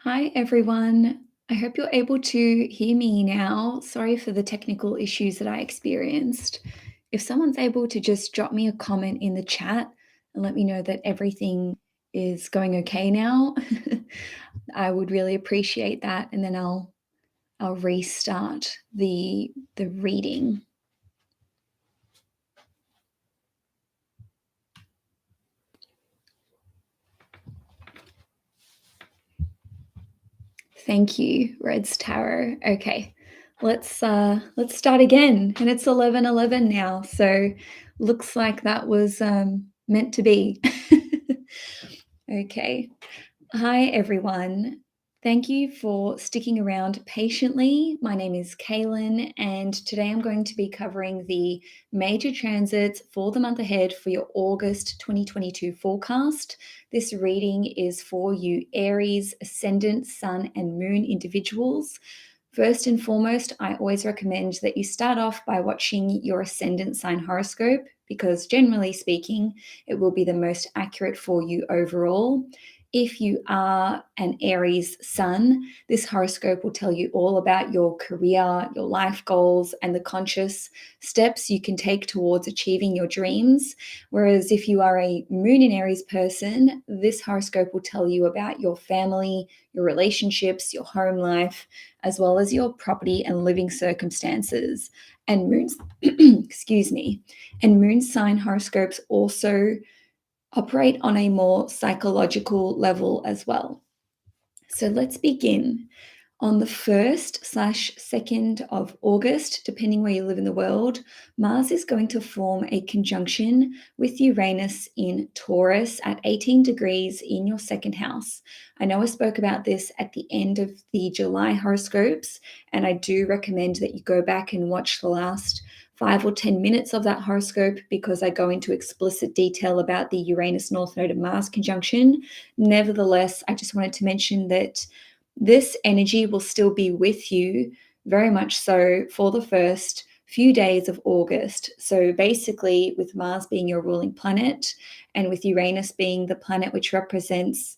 Hi, everyone. I hope you're able to hear me now. Sorry for the technical issues that I experienced. If someone's able to just drop me a comment in the chat and let me know that everything is going okay now, I would really appreciate that. And then I'll restart the reading. Thank you, Red's Tarot. Okay, let's start again, and it's 11:11 now. So looks like that was meant to be. Okay. Hi, everyone. Thank you for sticking around patiently. My name is Cailin, and today I'm going to be covering the major transits for the month ahead for your August 2022 forecast. This reading is for you Aries, Ascendant, Sun, and Moon individuals. First and foremost, I always recommend that you start off by watching your Ascendant sign horoscope because, generally speaking, it will be the most accurate for you overall. If you are an Aries sun, this horoscope will tell you all about your career, your life goals, and the conscious steps you can take towards achieving your dreams. Whereas if you are a Moon in Aries person, this horoscope will tell you about your family, your relationships, your home life, as well as your property and living circumstances. And moons, excuse me, and moon sign horoscopes also operate on a more psychological level as well. So let's begin. On the 1st/2nd of August, depending where you live in the world, Mars is going to form a conjunction with Uranus in Taurus at 18 degrees in your second house. I know I spoke about this at the end of the July horoscopes, and I do recommend that you go back and watch the last 5 or 10 minutes of that horoscope because I go into explicit detail about the Uranus North Node of Mars conjunction. Nevertheless, I just wanted to mention that this energy will still be with you very much so for the first few days of August. So basically, with Mars being your ruling planet and with Uranus being the planet which represents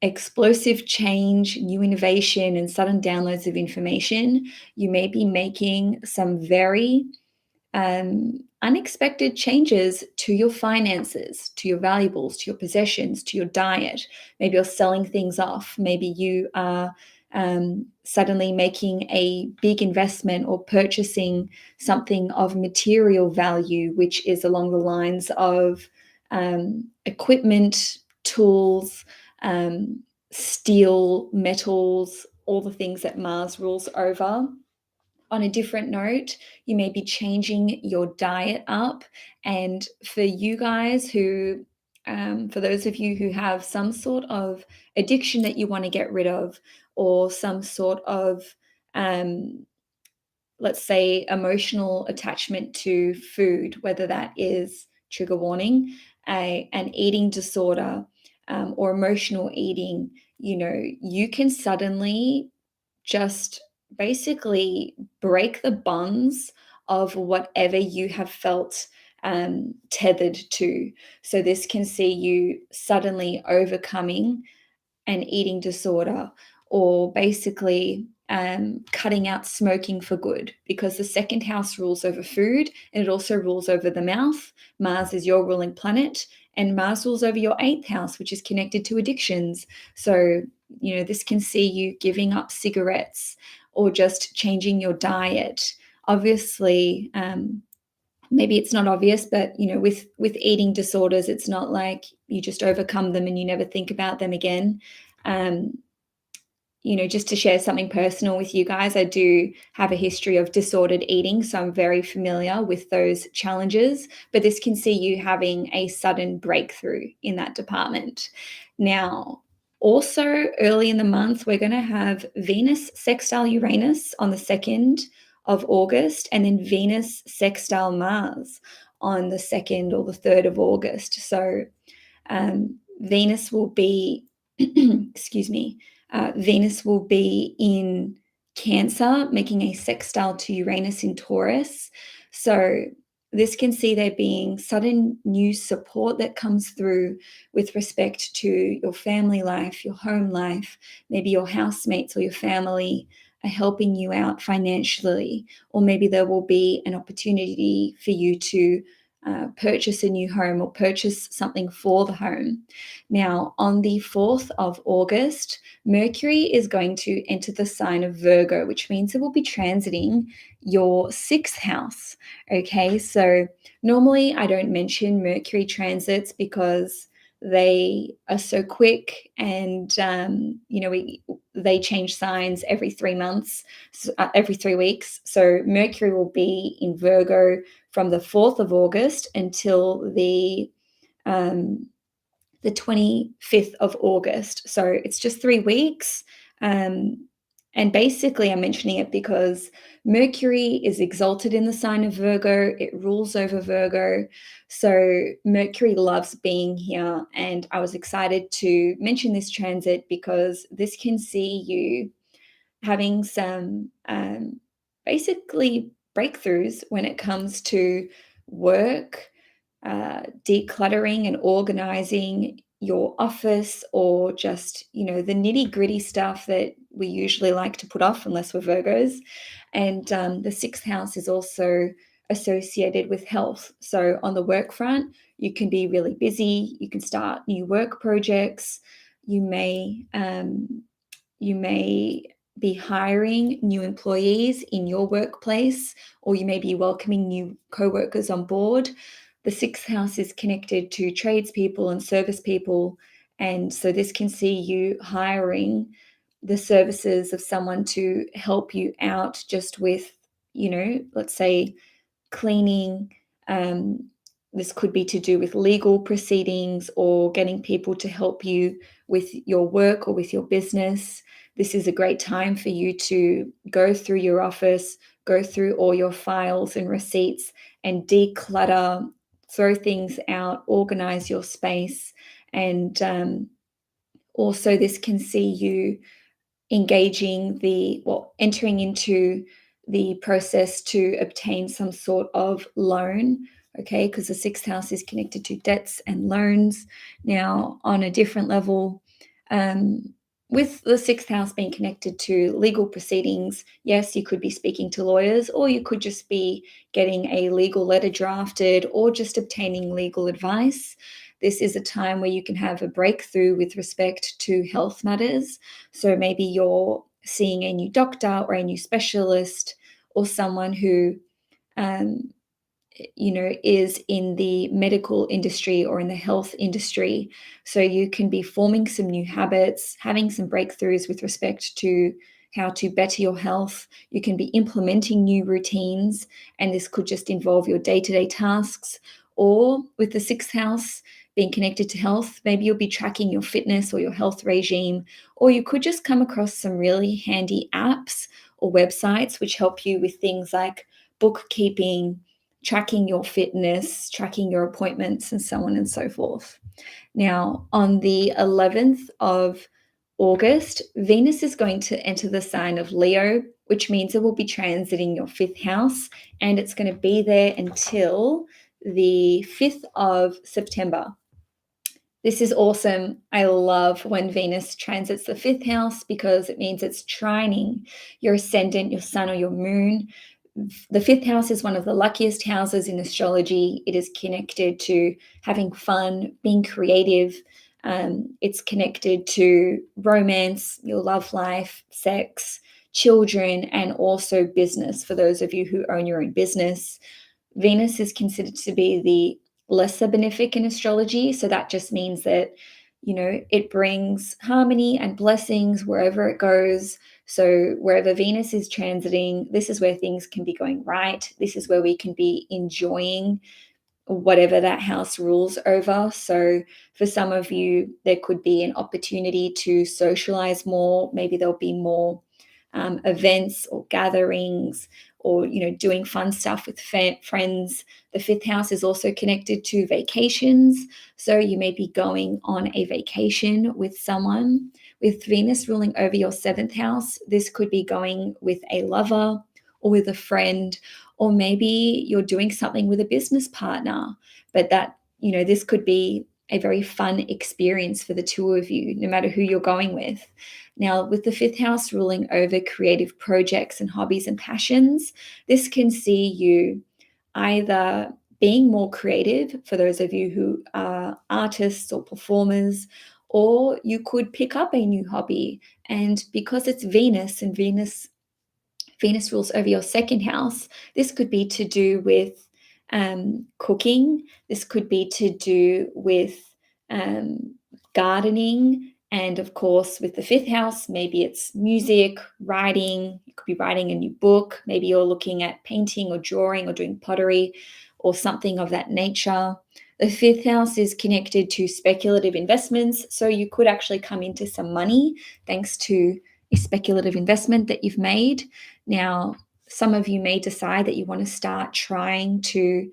explosive change, new innovation, and sudden downloads of information, you may be making some very unexpected changes to your finances, to your valuables, to your possessions, to your diet. Maybe you're selling things off. Maybe you are suddenly making a big investment or purchasing something of material value, which is along the lines of equipment, tools, steel, metals, all the things that Mars rules over. On a different note, you may be changing your diet up. And for you guys who, for those of you who have some sort of addiction that you want to get rid of, or some sort of, let's say, emotional attachment to food, whether that is trigger warning, an eating disorder, or emotional eating, you can suddenly just basically break the bonds of whatever you have felt tethered to. So this can see you suddenly overcoming an eating disorder or basically cutting out smoking for good because the second house rules over food and it also rules over the mouth. Mars is your ruling planet and Mars rules over your 8th house, which is connected to addictions. So, this can see you giving up cigarettes or just changing your diet. Obviously, maybe it's not obvious, but with eating disorders, it's not like you just overcome them and you never think about them again. um, just to share something personal with you guys, I do have a history of disordered eating, so I'm very familiar with those challenges, but this can see you having a sudden breakthrough in that department. Now, also early in the month, we're going to have Venus sextile Uranus on the 2nd of August, and then Venus sextile Mars on the 2nd or the 3rd of August. So Venus will be, excuse me, Venus will be in Cancer, making a sextile to Uranus in Taurus. So this can see there being sudden new support that comes through with respect to your family life, your home life. Maybe your housemates or your family are helping you out financially, or maybe there will be an opportunity for you to purchase a new home or purchase something for the home. Now, on the 4th of August, Mercury is going to enter the sign of Virgo, which means it will be transiting your 6th house. Okay, so normally I don't mention Mercury transits because they are so quick, and they change signs every 3 months, every 3 weeks. So Mercury will be in Virgo from the 4th of August until the 25th of August. So it's just 3 weeks. And basically, I'm mentioning it because Mercury is exalted in the sign of Virgo. It rules over Virgo. So Mercury loves being here. And I was excited to mention this transit because this can see you having some basically breakthroughs when it comes to work, decluttering and organizing your office, or just, the nitty gritty stuff that we usually like to put off unless we're Virgos. And the 6th house is also associated with health. So on the work front, you can be really busy. You can start new work projects. You may be hiring new employees in your workplace, or you may be welcoming new co-workers on board. The 6th house is connected to tradespeople and service people, and so this can see you hiring the services of someone to help you out just with, let's say cleaning. This could be to do with legal proceedings or getting people to help you with your work or with your business. This is a great time for you to go through your office, go through all your files and receipts and declutter, throw things out, organize your space. And also this can see you entering into the process to obtain some sort of loan, okay, because the 6th house is connected to debts and loans. Now, on a different level, with the 6th house being connected to legal proceedings, yes, you could be speaking to lawyers, or you could just be getting a legal letter drafted, or just obtaining legal advice. This is a time where you can have a breakthrough with respect to health matters. So maybe you're seeing a new doctor or a new specialist, or someone who is in the medical industry or in the health industry. So you can be forming some new habits, having some breakthroughs with respect to how to better your health. You can be implementing new routines, and this could just involve your day-to-day tasks. Or with the 6th house being connected to health, maybe you'll be tracking your fitness or your health regime, or you could just come across some really handy apps or websites which help you with things like bookkeeping, tracking your fitness, tracking your appointments, and so on and so forth. Now, on the 11th of August, Venus is going to enter the sign of Leo, which means it will be transiting your 5th house, and it's going to be there until the 5th of September. This is awesome. I love when Venus transits the 5th house because it means it's trining your ascendant, your sun, or your moon. The 5th house is one of the luckiest houses in astrology. It is connected to having fun, being creative. It's connected to romance, your love life, sex, children, and also business. For those of you who own your own business, Venus is considered to be the lesser benefic in astrology. So that just means that, it brings harmony and blessings wherever it goes. So wherever Venus is transiting, this is where things can be going right. This is where we can be enjoying whatever that house rules over. So for some of you, there could be an opportunity to socialize more. Maybe there'll be more events or gatherings, or doing fun stuff with friends. The 5th house is also connected to vacations, so you may be going on a vacation with someone. With Venus ruling over your 7th house, this could be going with a lover or with a friend, Or maybe you're doing something with a business partner, but that, this could be a very fun experience for the two of you, no matter who you're going with. Now, with the fifth house ruling over creative projects and hobbies and passions, this can see you either being more creative for those of you who are artists or performers, or you could pick up a new hobby. And because it's Venus, and Venus rules over your second house, this could be to do with cooking. This could be to do with gardening. And of course, with the fifth house, maybe it's music, writing. You could be writing a new book. Maybe you're looking at painting or drawing or doing pottery or something of that nature. The fifth house is connected to speculative investments. So you could actually come into some money thanks to a speculative investment that you've made. Now, some of you may decide that you want to start trying to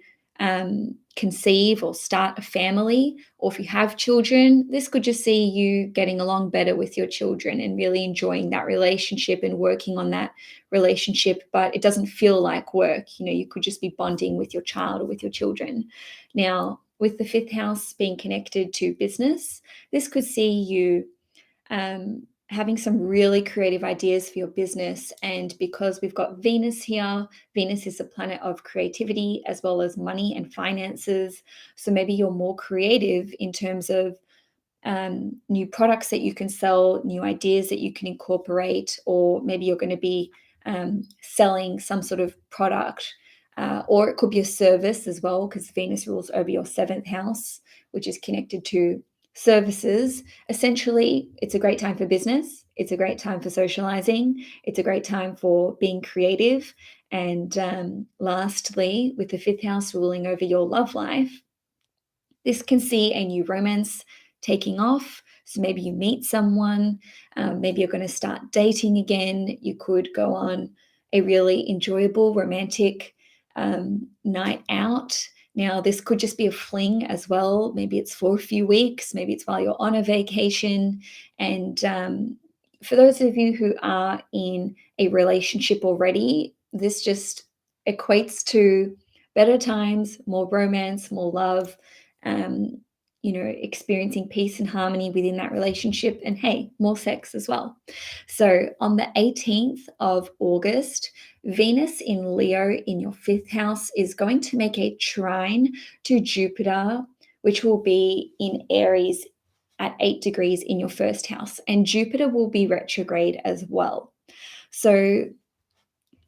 conceive or start a family, or if you have children, this could just see you getting along better with your children and really enjoying that relationship and working on that relationship, but it doesn't feel like work. You could just be bonding with your child or with your children. Now, with the fifth house being connected to business, this could see you having some really creative ideas for your business. And because we've got Venus here, Venus is a planet of creativity as well as money and finances. So maybe you're more creative in terms of new products that you can sell, new ideas that you can incorporate, or maybe you're going to be selling some sort of product. Or it could be a service as well, because Venus rules over your seventh house, which is connected to services. Essentially, it's a great time for business. It's a great time for socializing. It's a great time for being creative. And lastly, with the fifth house ruling over your love life, this can see a new romance taking off. So maybe you meet someone, maybe you're going to start dating again. You could go on a really enjoyable romantic night out. Now, this could just be a fling as well. Maybe it's for a few weeks, maybe it's while you're on a vacation. And for those of you who are in a relationship already, this just equates to better times, more romance, more love, experiencing peace and harmony within that relationship, and hey, more sex as well. So on the 18th of August, Venus in Leo in your fifth house is going to make a trine to Jupiter, which will be in Aries at 8 degrees in your first house, and Jupiter will be retrograde as well. So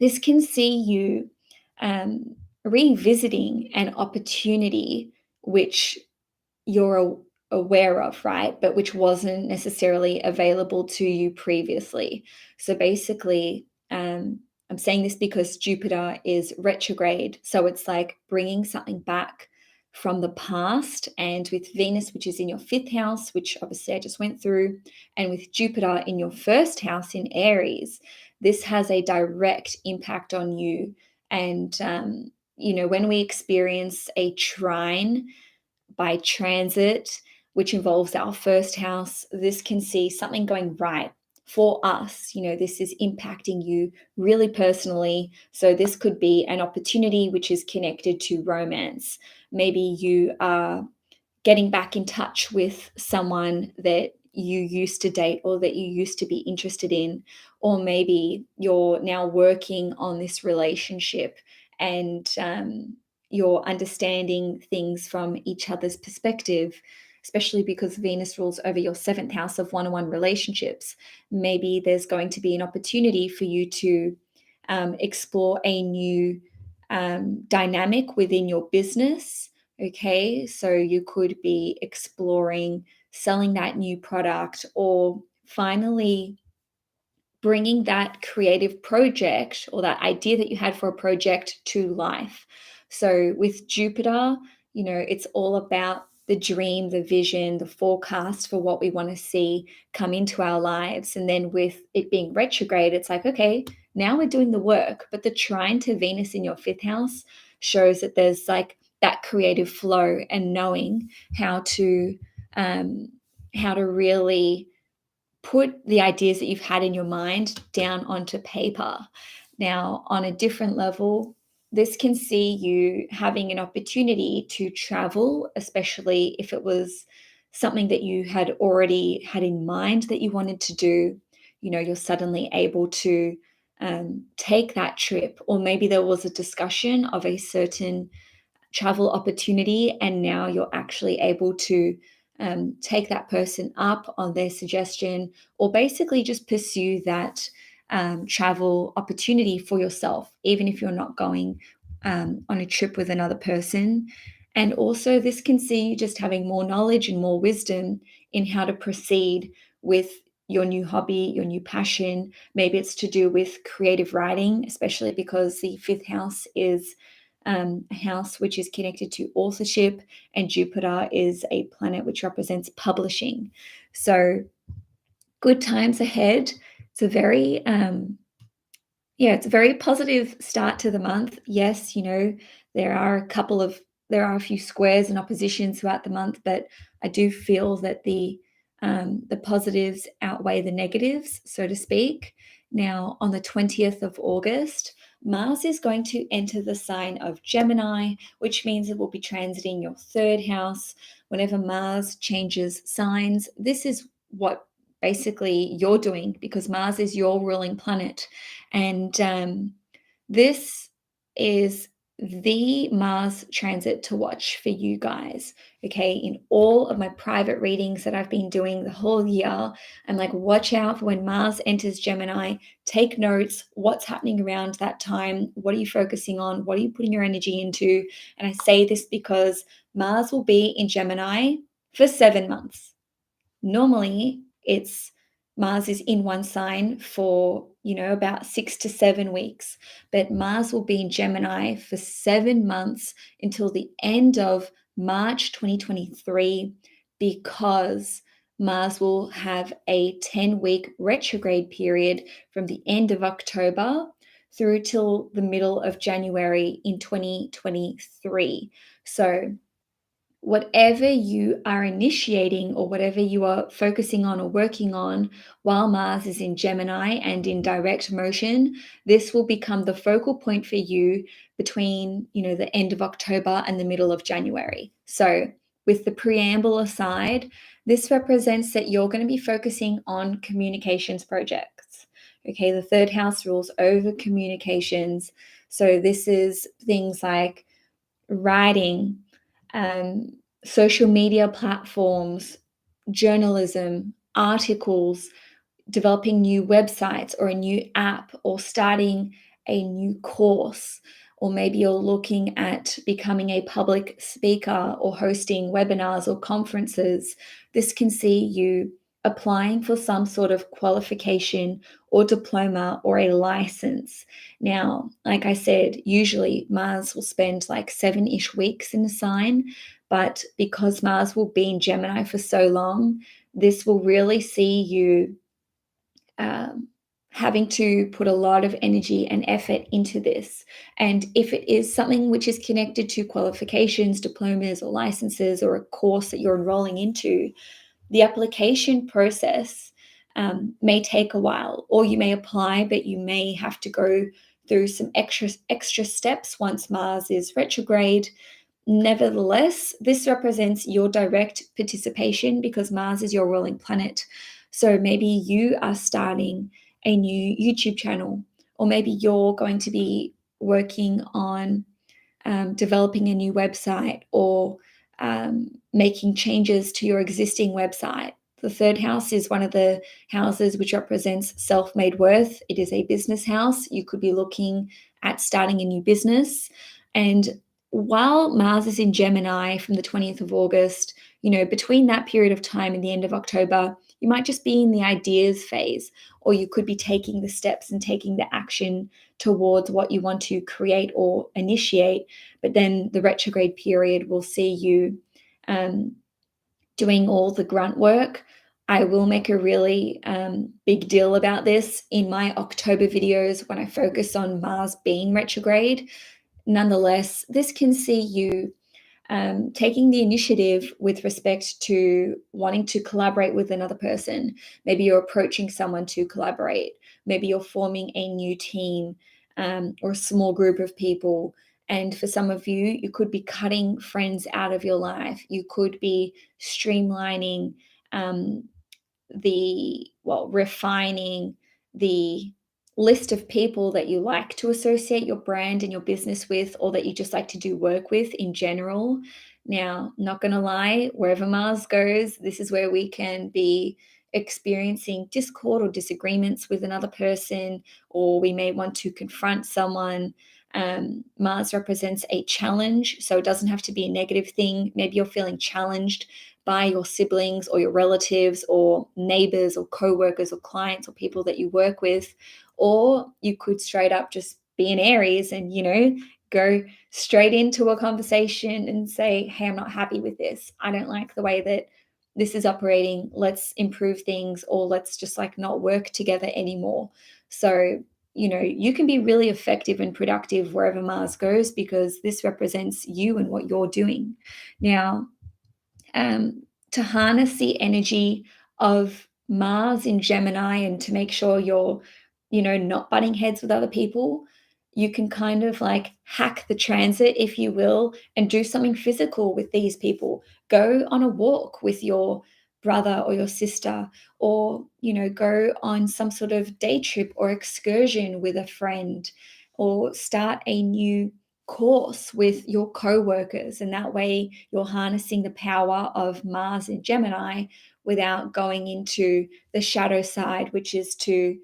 this can see you revisiting an opportunity which you're aware of, right? But which wasn't necessarily available to you previously. So basically, I'm saying this because Jupiter is retrograde. So it's like bringing something back from the past. And with Venus, which is in your fifth house, which obviously I just went through, and with Jupiter in your first house in Aries, this has a direct impact on you. And, when we experience a trine by transit, which involves our first house, this can see something going right for us. This is impacting you really personally. So this could be an opportunity which is connected to romance. Maybe you are getting back in touch with someone that you used to date or that you used to be interested in, or maybe you're now working on this relationship and you're understanding things from each other's perspective, especially because Venus rules over your seventh house of one-on-one relationships. Maybe there's going to be an opportunity for you to explore a new dynamic within your business. Okay, so you could be exploring selling that new product, or finally bringing that creative project or that idea that you had for a project to life. So with Jupiter, it's all about the dream, the vision, the forecast for what we want to see come into our lives. And then with it being retrograde, it's like, okay, now we're doing the work. But the trine to Venus in your fifth house shows that there's like that creative flow and knowing how to really put the ideas that you've had in your mind down onto paper. Now, on a different level, this can see you having an opportunity to travel, especially if it was something that you had already had in mind that you wanted to do. You're suddenly able to take that trip, or maybe there was a discussion of a certain travel opportunity, and now you're actually able to take that person up on their suggestion, or basically just pursue that travel opportunity for yourself, even if you're not going on a trip with another person. And also, this can see you just having more knowledge and more wisdom in how to proceed with your new hobby, your new passion. Maybe it's to do with creative writing, especially because the fifth house is a house which is connected to authorship, and Jupiter is a planet which represents publishing. So, good times ahead. It's a very it's a very positive start to the month. Yes, there are a few squares and oppositions throughout the month, but I do feel that the positives outweigh the negatives, so to speak. Now, on the 20th of August, Mars is going to enter the sign of Gemini, which means it will be transiting your third house. Whenever Mars changes signs, this is what basically you're doing, because Mars is your ruling planet. And this is the Mars transit to watch for you guys. Okay, in all of my private readings that I've been doing the whole year, I'm like, watch out for when Mars enters Gemini. Take notes. What's happening around that time? What are you focusing on? What are you putting your energy into? And I say this because Mars will be in Gemini for 7 months. Normally, it's Mars is in one sign for, about 6 to 7 weeks, but Mars will be in Gemini for 7 months until the end of March 2023, because Mars will have a 10-week retrograde period from the end of October through till the middle of January in 2023. So whatever you are initiating, or whatever you are focusing on or working on while Mars is in Gemini and in direct motion, this will become the focal point for you between, the end of October and the middle of January. So, with the preamble aside, this represents that you're going to be focusing on communications projects. Okay, the third house rules over communications. So, this is things like writing, social media platforms, journalism, articles, developing new websites or a new app, or starting a new course, or maybe you're looking at becoming a public speaker or hosting webinars or conferences. This can see you applying for some sort of qualification or diploma or a license. Now, like I said, usually Mars will spend like 7-ish weeks in a sign, but because Mars will be in Gemini for so long, this will really see you having to put a lot of energy and effort into this. And if it is something which is connected to qualifications, diplomas, or licenses, or a course that you're enrolling into, the application process may take a while, or you may apply, but you may have to go through some extra steps once Mars is retrograde. Nevertheless, this represents your direct participation because Mars is your ruling planet. So maybe you are starting a new YouTube channel, or maybe you're going to be working on developing a new website, or making changes to your existing website. The third house is one of the houses which represents self-made worth. It is a business house. You could be looking at starting a new business. And while Mars is in Gemini from the 20th of August, between that period of time and the end of October, you might just be in the ideas phase, or you could be taking the steps and taking the action towards what you want to create or initiate. But then the retrograde period will see you doing all the grunt work. I will make a really big deal about this in my October videos when I focus on Mars being retrograde. Nonetheless, this can see you taking the initiative with respect to wanting to collaborate with another person. Maybe you're approaching someone to collaborate. Maybe you're forming a new team. or a small group of people. And for some of you, you could be cutting friends out of your life. You could be streamlining um, refining the list of people that you like to associate your brand and your business with, or that you just like to do work with in general. Now, not going to lie, wherever Mars goes, this is where we can be experiencing discord or disagreements with another person, or we may want to confront someone. Mars represents a challenge, so it doesn't have to be a negative thing. Maybe you're feeling challenged by your siblings or your relatives or neighbors or co-workers or clients or people that you work with. Or you could straight up just be an Aries and, go straight into a conversation and say, hey, I'm not happy with this. I don't like the way that this is operating. Let's improve things, or let's just like not work together anymore. So, you can be really effective and productive wherever Mars goes, because this represents you and what you're doing. Now, to harness the energy of Mars in Gemini and to make sure you're, not butting heads with other people, you can kind of like hack the transit, if you will, and do something physical with these people. Go on a walk with your brother or your sister, or, go on some sort of day trip or excursion with a friend, or start a new course with your co-workers, and that way you're harnessing the power of Mars in Gemini without going into the shadow side, which is to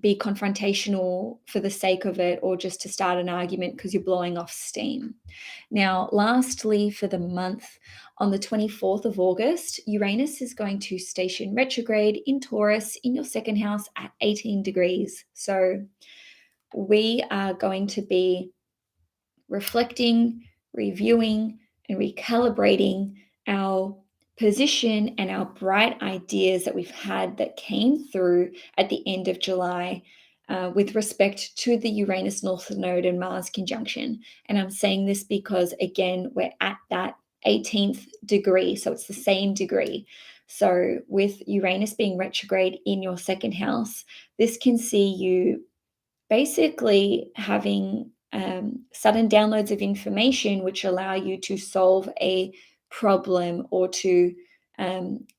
be confrontational for the sake of it, or just to start an argument because you're blowing off steam. Now, lastly, for the month, on the 24th of August, Uranus is going to station retrograde in Taurus in your second house at 18 degrees. So we are going to be reflecting, reviewing, and recalibrating our position and our bright ideas that we've had that came through at the end of July, with respect to the Uranus North Node and Mars conjunction. And I'm saying this because, again, we're at that 18th degree, so it's the same degree. So with Uranus being retrograde in your second house, this can see you basically having sudden downloads of information which allow you to solve a problem, or to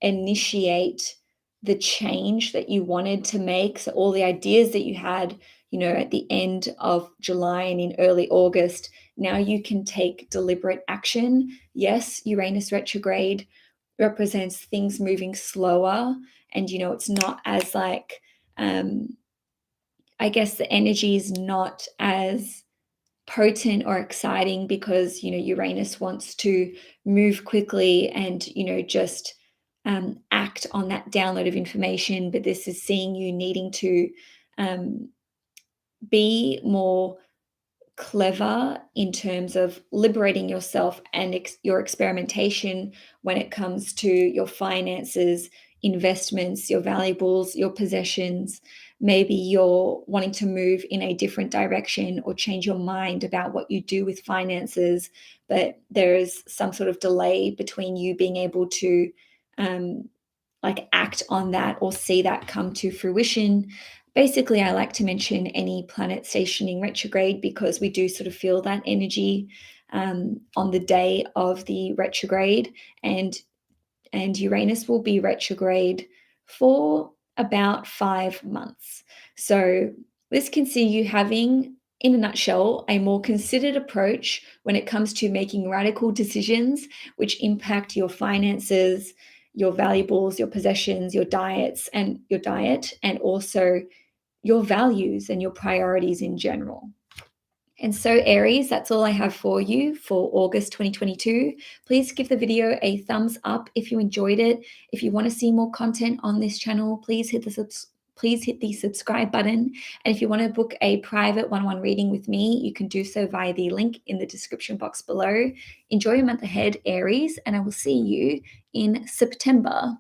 initiate the change that you wanted to make. So all the ideas that you had, at the end of July and in early August, now you can take deliberate action. Yes, Uranus retrograde represents things moving slower, and it's not as like I guess the energy is not as potent or exciting, because Uranus wants to move quickly and just act on that download of information. But this is seeing you needing to um, be more clever in terms of liberating yourself and your experimentation when it comes to your finances, investments, your valuables, your possessions. Maybe you're wanting to move in a different direction or change your mind about what you do with finances, but there is some sort of delay between you being able to um, act on that or see that come to fruition. Basically, I like to mention any planet stationing retrograde because we do sort of feel that energy on the day of the retrograde, and Uranus will be retrograde for about 5 months. So this can see you having, in a nutshell, a more considered approach when it comes to making radical decisions which impact your finances, your valuables, your possessions, your diet, and also your values and your priorities in general. And so, Aries, that's all I have for you for August 2022. Please give the video a thumbs up if you enjoyed it. If you want to see more content on this channel, please hit the subscribe button. And if you want to book a private one-on-one reading with me, you can do so via the link in the description box below. Enjoy your month ahead, Aries, and I will see you in September.